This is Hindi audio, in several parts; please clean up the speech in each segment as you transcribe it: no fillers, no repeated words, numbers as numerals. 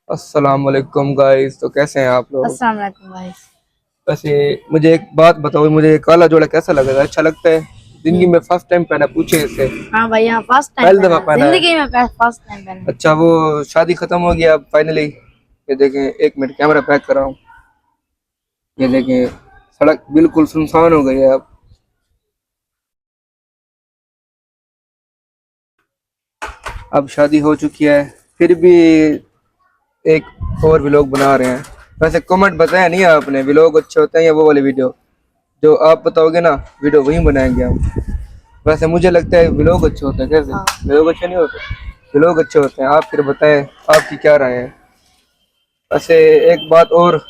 अस्सलाम वालेकुम गाइस। तो कैसे हैं आप लोग? अस्सलाम वालेकुम भाई। वैसे मुझे एक बात बताओ, मुझे काला जोड़ा कैसा लगेगा? अच्छा लगता है? जिंदगी में फर्स्ट टाइम पहना, पूछे इससे। हाँ भाई, यहाँ फर्स्ट टाइम पहली दफा पहना, पहना है? जिंदगी में फर्स्ट टाइम पहना। अच्छा, वो शादी खत्म हो गया अब फाइनली? ये देखें, एक मिनट कैमरा पैक कर रहा हूँ। ये देखें, सड़क बिल्कुल सुनसान हो गई है अब शादी हो चुकी है, फिर भी एक और व्लॉग बना रहे हैं। वैसे कमेंट बताया नहीं आपने, व्लॉग अच्छे होते हैं या वो वाली वीडियो? जो आप बताओगे ना वीडियो वही बनाएंगे हम। वैसे मुझे लगता है व्लॉग अच्छे होते हैं। कैसे? हाँ। व्लॉग अच्छे नहीं होते? व्लॉग अच्छे होते हैं। आप फिर बताएं आपकी क्या राय है। वैसे एक बात और,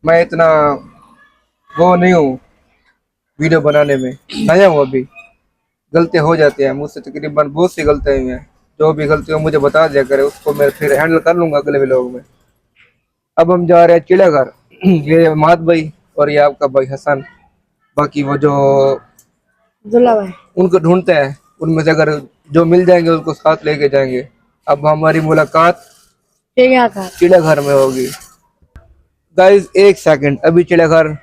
मैं इतना वो नहीं हूँ वीडियो बनाने में, नया हूँ अभी। गलतियाँ हो जाती हैं मुझसे, तकरीबन बहुत सी गलतियाँ हुई हैं। जो भी गलती हो मुझे बता दिया करे, उसको मैं फिर हैंडल कर लूंगा अगले व्लॉग में। अब हम जा रहे हैं चिड़ियाघर। ये माद भाई और ये आपका भाई हसन, बाकी वो जो दुल्ला भाई। उनको ढूंढते हैं, उनमें से अगर जो मिल जाएंगे उनको साथ लेके जाएंगे। अब हमारी मुलाकात ठीक है था। चिड़ियाघर में होगी। गाइस एक सेकंड, अभी चिड़ियाघर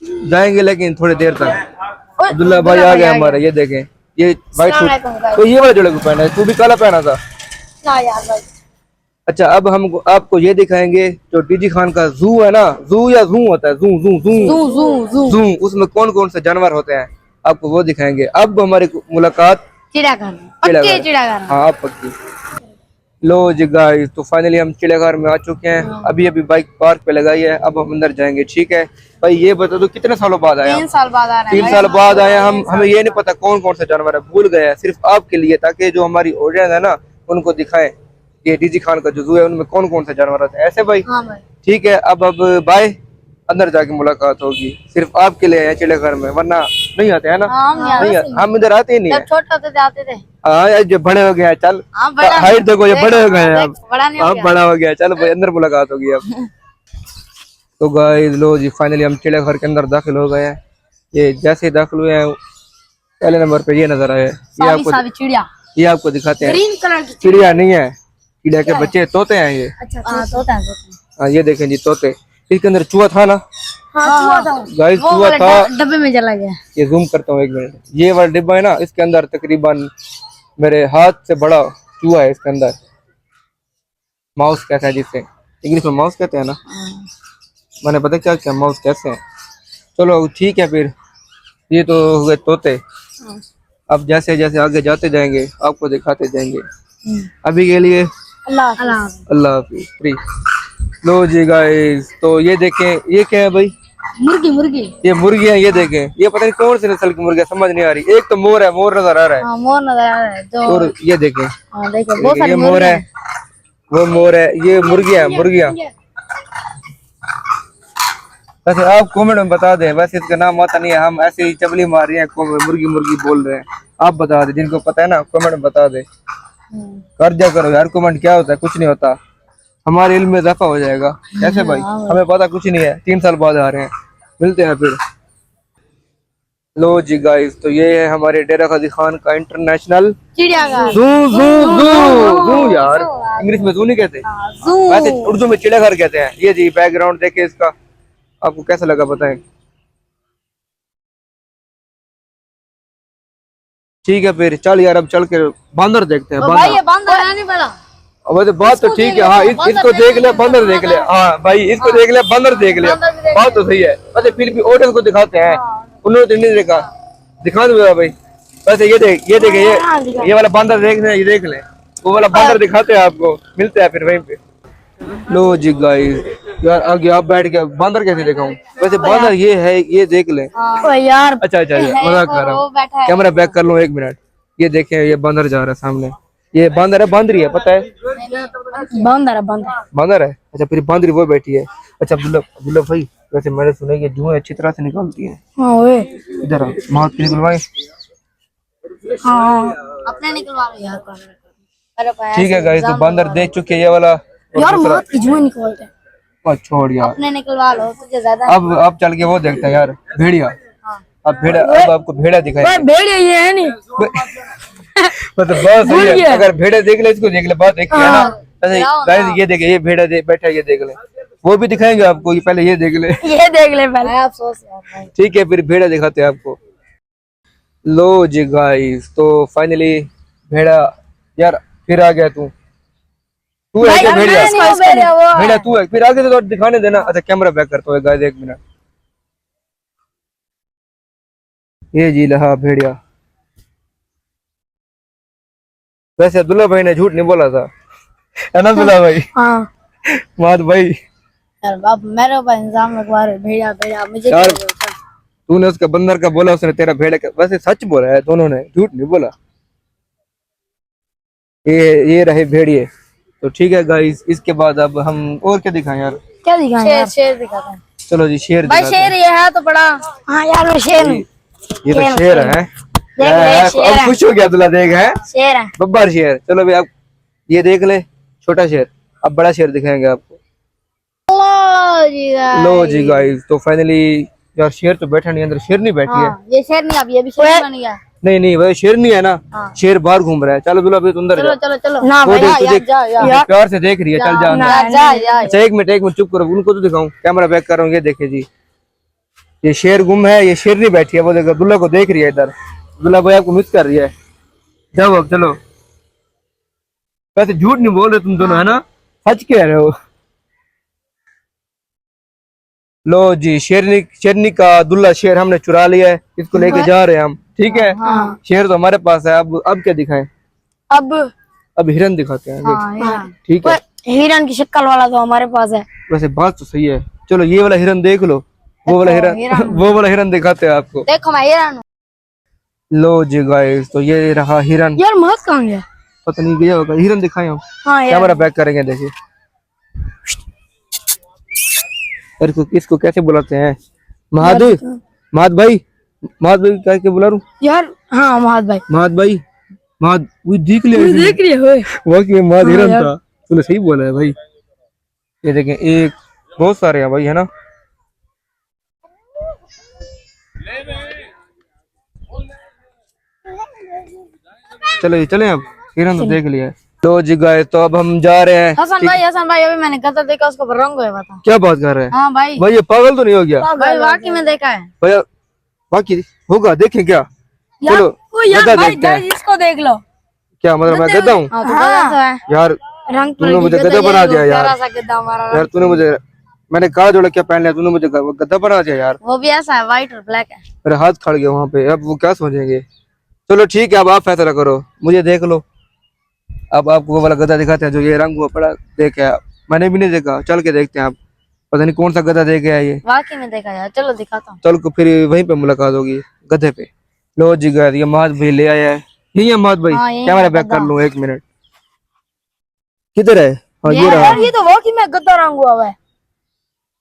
जाएंगे लेकिन थोड़ी देर तक। अब्दुल्ला भाई आ गए हमारे। ये देखें, ये व्हाइट अस्सलाम सूट। वालेकुम गाइस। तो ये वाला जोड़ा क्यों पहना है? तू भी काला पहना था। ना यार भाई। अच्छा, अब हम आपको ये दिखाएंगे जो डीजी खान का जू है ना, जू या जू होता है, जू जू जू जू जू जू जू, उसमें कौन कौन से जानवर होते हैं आपको वो दिखाएंगे। अब हमारी मुलाकात चिड़ियाघर, पक्के चिड़ियाघर। चिड़ियाघर। हाँ आप पक्की। लो जी गाइस, तो फाइनली हम चिड़ियाघर में आ चुके हैं। अभी अभी बाइक पार्क पे लगाई है, अब हम अंदर जाएंगे। ठीक है भाई, ये बता दो कितने सालों बाद आए हम? 3 साल बाद आ रहे हैं 3 साल बाद आए हम। हमें ये नहीं पता कौन कौन से जानवर है, भूल गए हैं। सिर्फ आपके लिए, ताकि जो हमारी ऑडियंस है ना उनको दिखाएं कि डीजी खान का जो जू है उनमें कौन कौन से जानवर होते हैं। ऐसे भाई? हाँ भाई। ठीक है, अब बाय। अंदर जाके मुलाकात होगी। सिर्फ आपके लिए है चिड़ियाघर में, वरना नहीं आते हैं ना। हाँ, नहीं हम इधर आते ही नहीं है। जब छोटे होते थे आते थे। हाँ यार, जो बड़े हो गए हैं, चल हाँ, बड़ा हाइट देखो, ये बड़े हो गए हैं अब। बड़ा नहीं हो अब गया। बड़ा हो गया, चल भाई अंदर मुलाकात होगी अब। तो गाइस लो जी, फाइनली हम चिड़ियाघर के अंदर दाखिल हो गए हैं। ये जैसे ही दाखिल हुए हैं, पहले नंबर पे ये नजर आया है। सावी चिड़िया। ये आपको दिखाते हैं। ग्रीन कलर की चिड़िया नहीं है, चिड़िया के बच्चे, तोते हैं ये। अच्छा, हाँ तोता है। हाँ ये देखें जी, तोते। इसके अंदर चूहा था ना हाँ, गाइस, वो चूहा वाला था। डब्बे में चला गया। ये जूम करता हूँ एक मिनट। ये वाला डिब्बा है ना, इसके अंदर तकरीबन मेरे हाथ से बड़ा चूहा है। इसके अंदर माउस कहते हैं, जिसे इंग्लिश में माउस कहते हैं ना। मैंने पता क्या क्या माउस कैसे है। चलो ठीक है फिर, ये तो हुए तोते। अब जैसे जैसे आगे जाते जाएंगे आपको दिखाते जाएंगे। अभी के लिए अल्लाह। अल्लाह हाफिज। फ्री। लो जी गाइस, तो ये देखें, ये क्या है भाई? मुर्गी मुर्गी। ये मुर्गी है। ये देखें, ये पता नहीं कौन सी नस्ल की मुर्गी है, समझ नहीं आ रही। एक तो मोर है, मोर नजर आ रहा है। हाँ, मोर नजर आ रहा है जो। और ये देखें, हाँ देखो, बहुत सारी ये मोर है, वो मोर है, ये मुर्गियां मुर्गियां। वैसे आप कमेंट में बता दें, वैसे इसका नाम आता नहीं है, हम ऐसे ही चबली मार रहे हैं, मुर्गी मुर्गी बोल रहे हैं। आप बता दें, जिनको पता है ना कमेंट में बता दें। कर दिया करो यार कमेंट, क्या होता है? कुछ नहीं होता, हमारे इल्म में इजाफा हो जाएगा। कैसे भाई? हमें पता कुछ नहीं है, 3 साल बाद आ रहे हैं। मिलते हैं फिर। लो जी गाइस, तो ये है हमारे डेरा गाजी खान का इंटरनेशनल चिड़ियाघर। जू जू जू जू। यार इंग्लिश में जू नहीं कहते, वैसे उर्दू में चिड़ियाघर कहते हैं। ये जी बैकग्राउंड देखे इसका, आपको कैसा लगा बताएं। ठीक है फिर, चल यार अब चल के बंदर देखते हैं। भाई ये बंदर, बंदर है नहीं बड़ा। वैसे बात तो ठीक है। हाँ इसको देख ले, बंदर देख ले। हाँ भाई, इसको देख ले, बंदर देख ले, बात तो सही है। वैसे फिर भी ऑडियंस को दिखाते हैं, उन्होंने तो नहीं देखा, दिखा दो भाई। वैसे ये देख, ये वाला बंदर देख ले, ये देख ले, वो वाला बंदर दिखाते हैं आपको। मिलते हैं फिर वहीं पे। लो जी गाइस, यार आगे आप बैठ के बंदर कैसे दिखाऊं? वैसे बंदर ये है, ये देख ले। यार अच्छा अच्छा, मजाक कर रहा हूँ, कैमरा बैक कर लूं एक मिनट। ये देखें, ये बंदर जा रहा है सामने। ये बंदर है, बंदरी है, पता है? बंदर है, बंदर। बंदर है। अच्छा, फिर बंदरी वो बैठी है। अच्छा अब्दुल्ला, अब्दुल्ला भाई, वैसे मैंने सुना है कि जुएं अच्छी तरह से निकलती है। हाँ वे। इधर आ, माउथ की निकलवाए। हाँ, अपने निकलवा लो यार। ठीक है गाइस, तो बंदर देख चुके हैं ये वाला। यार माथ की जुएं निकलते हैं। छोड़ यार, अपने निकलवा लो, तुझे ज्यादा। अब चल के वो देखते हैं यार, भेड़िया। अब भेड़ा, अब आपको भेड़ा दिखाएंगे। भेड़िया ये है नहीं। मतलब बहुत सही है। अगर भेड़े देख ले, इसको देख ले, बहुत देखते है ना। ऐसे दिखाओ गाइस ना। ये देखे, ये भेड़ा बैठा है, ये देख ले। वो भी दिखाएंगे आपको, ये पहले ये देख ले। ये देख ले पहले। आप सोच यार भाई। ठीक है, फिर भेड़ा दिखाते हैं आपको। लो जी गाइस, तो फाइनली भेड़ा, यार फिर आ गया तू। तू है भाई क्या यार भेड़िया? मैं नहीं हूँ, भेड़िया वो है। भेड़ा तू है, फिर आगे से तो दिखाने देना। अच्छा कैमरा बैक करता हूँ गाइस, 1 मिनट। ये जी रहा भेड़िया। वैसे अब्दुल्ला भाई ने झूठ नहीं बोला था, है ना अब्दुल्ला भाई? हाँ माद भाई, यार अब मेरे ऊपर इंजाम लगवा रहे, भेड़िया भेड़िया मुझे क्या यार बोलता है? तूने उसका बंदर का बोला, उसने तेरा भेड़े का। वैसे सच बोला है, दोनों ने झूठ नहीं बोला। ये रहे भेड़िए। तो ठीक है गाइस, इसके बाद अब हम और क्या दिखाएं यार? क्या दिखाएं यार? शेर दिखाते हैं चलो जी शेर भाई। दिखाते शेर ये है तो बड़ा। हाँ यार वो शेर हैं। है। ये तो शेर है। देख ले, शेर अब है। खुश हो गया अब्दुल्ला, देख है शेर है। बब्बर शेर। चलो भाई, अब ये देख ले, छोटा शेर। अब बड़ा शेर दिखाएंगे आपको। लो जी गाइस, तो फाइनली यार शेर तो बैठा नहीं, अंदर शेर नहीं बैठी है। हाँ, ये शेर नहीं, अब ये भी शेर बन गया। नहीं नहीं भाई, शेर नहीं है ना। हाँ। शेर बाहर घूम रहा है। चलो अब्दुल्ला भाई, तू अंदर चलो जा। चलो चलो ना वो भाई, देख, तू यार देख, जा यार। प्यार से देख रही है। चल जा अंदर। जा जा। अच्छा 1 मिनट चुप करो, उनको तो दिखाऊं। कैमरा बैक कर रहा हूँ, ये देखे जी, ये शेर गुम है, ये शेर नहीं बैठी है। वो देखो अब्दुल्ला को देख रही है इधर। अब्दुल्ला भाई आपको मिस कर रही है। जाओ अब चलो। वैसे झूठ नहीं बोल रहे तुम दोनों, है ना? सच कह रहे हो। लो जी, शेरनी का दुल्ला शेर हमने चुरा लिया है, इसको लेके जा रहे हैं हम। ठीक है, हाँ। शेर तो हमारे पास है। अब क्या दिखाएं? अब अब हिरन दिखाते हैं। हाँ, हिरन। ठीक है, हिरन की शक्ल वाला तो हमारे पास है। वैसे बात तो सही है। चलो ये वाला हिरन देख लो, वो वाला हिरन वो वाला हिरन दिखाते हैं आपको। देखो मैं हिरन हूँ। लो जी गाइस, तो ये रहा हिरन। यार महक कहाँ गया? पता नहीं गया होगा। हिरन दिखाए हम। हाँ यार। कैमरा बैक करेंगे, देखिए। इसको कैसे बुलाते हैं? महाद महाद भाई, महाद भाई कैसे बुला रूं? यार हाँ महाद भाई। महाद भाई, महाद वो देख लिया इसने। देख रही हो? वाकई में महाद हाँ हिरन यार। था। तूने सही बोला है भाई। ये देखें, एक बहुत सारे हैं भाई, है ना? चलो ये चले अब, हिरन तो देख लिया है। तो जी गाइस, तो अब हम जा रहे हैं। हसन भाई अभी मैंने गधा देखा, उसको रंग हुआ था। क्या बात कर रहे हैं हाँ भाई। भाई? ये पागल तो नहीं हो गया भाई वाकई में देखा है भैया? बाकी होगा, देखें क्या? चलो गधा देखते हैं। इसको देख लो। क्या मतलब, मैं गधा हूँ हाँ, तो गधा तो है। यार? रंग तूने मुझे गधा बना दिया यार। प्यारा सा गधा हमारा। यार तूने मुझे, मैंने कहा जोड़ा क्या पहन लिया, तूने मुझे गधा बना दिया यार। वो भी ऐसा है, व्हाइट और ब्लैक है। मेरे हाथ खड़ गए वहां पे, अब वो क्या समझेंगे। चलो ठीक है, अब आप फैसला करो, मुझे देख लो। अब आपको वो वाला गधा दिखाते हैं जो ये रंग हुआ पड़ा। देखे मैंने भी नहीं देखा, चल के देखते हैं। आप पता नहीं कौन सा गधा देखे है ये। वाकई में देखा यार, चलो दिखाता हूँ। चल को फिर वहीं पे मुलाकात होगी, गधे पे। लो जी गए, ये माद भाई ले आया है। यही है माद भाई। हाँ, यही कैमरा है बैक कर गधा। लूं, 1 मिनट। किधर है? हाँ ये रहा। यार ये तो वाकई में गधा रंग हुआ है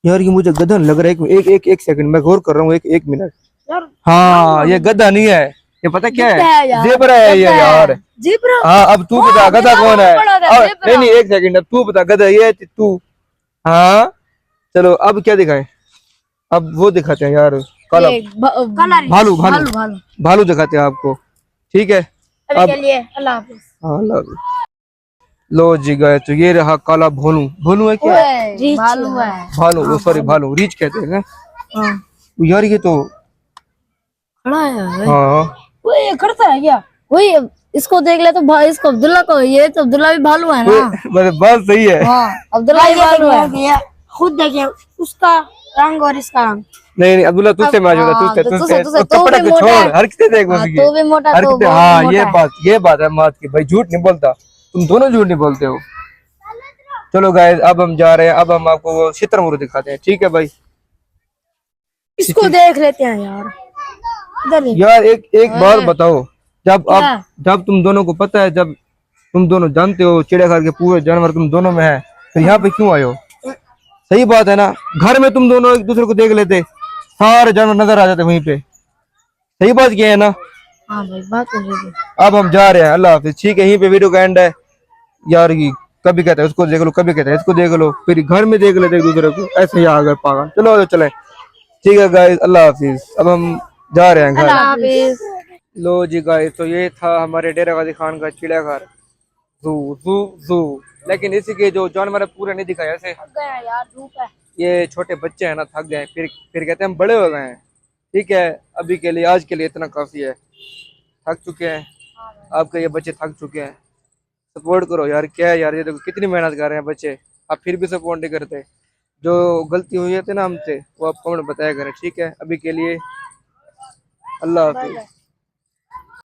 यार ये मुझे गधा लग रहा है। एक सेकंड, मैं गौर कर रहा हूँ। एक मिनट। यार। हाँ ये गधा नहीं है, ये पता क्या गधा है? है यार। जेबरा है ये यार। जीब्रा। हाँ अब तू बता गधा कौन है? बड़ा था, जेबरा। नहीं 1 सेकंड, अब तू बता गधा ये है तू? हाँ चलो, अब क्या दिखाएं? अब वो दिखाते हैं यार, काला भालू। भालू भालू दिखाते हैं आपको। ठीक है, अभी के लिए अल्लाह हाफिज। हाँ लो जी गए, तो ये रहा काला भोलू। भोलू है क्या? भालू है। भालू, वो सॉरी भालू, रीच कहते हैं ना। हाँ। यार ये तो खड़ा है। हाँ वो ये करता है क्या? वही इसको देख ले तो भाई, इसको अब्दुल्ला को, ये तो अब्दुल्ला भी भालू है ना। बस बात सही है। हाँ अब्दुल्ला भी भालू है। खुद देखिए उसका रंग और इसका रंग। नहीं अब्दुल्ला तुझसे मैच होता, हाँ, तो तुझसे तुझसे तो कपड़ा को छोड़, हरकतें देख हाँ, उसकी। तो भी मोटा, तो हरकतें, बहुत हाँ मोटा ये बात है मात की भाई, झूठ नहीं बोलता। तुम दोनों झूठ नहीं बोलते हो। चलो गाइस, अब हम जा रहे हैं। अब हम आपको वो शुतुरमुर्ग दिखाते हैं। ठीक है भाई, इसको देख लेते हैं यार। इधर देख। यार एक बात बताओ, जब तुम दोनों को पता है, जब तुम दोनों जानते हो चिड़ियाघर के पूरे जानवर तुम दोनों में है, तो यहाँ पे क्यों आए हो? सही बात है ना, घर में तुम दोनों एक दूसरे को देख लेते, सारे जानवर नजर आ जाते वहीं पे। सही बात क्या है ना? हाँ भाई बात तो सही है। अब हम जा रहे हैं, अल्लाह हाफिज। ठीक है, यहीं पे वीडियो का एंड है यार। ये कभी कहता है उसको देख लो, कभी कहता है इसको देख लो, फिर घर में देख लेते एक दूसरे को, ऐसे ही आ गए पागल। चलो चले, ठीक है गाइस, अल्लाह हाफिज। अब हम जा रहे हैं घर। अल्लाह हाफिज। लो जी गाइस, तो ये था हमारे डेरा गाजी खान का चिड़ियाघर। जू जू जू। लेकिन इसी के जो जानवर है पूरे नहीं दिखाए ऐसे। थक गए हैं यार, धूप है। ये छोटे बच्चे हैं ना, थक गए, फिर कहते हैं हम बड़े हो गए हैं। ठीक है, अभी के लिए, आज के लिए इतना काफी है। थक चुके हैं, हाँ भाई। आपके ये बच्चे थक चुके हैं। सपोर्ट करो यार, क्या है यार, ये देखो कितनी मेहनत कर रहे हैं बच्चे, आप फिर भी सपोर्ट नहीं करते। जो गलती हुई है ना हमसे, वो आप कमेंट बताया करें। ठीक है, अभी के लिए अल्लाह बाय हाफिज। बाय।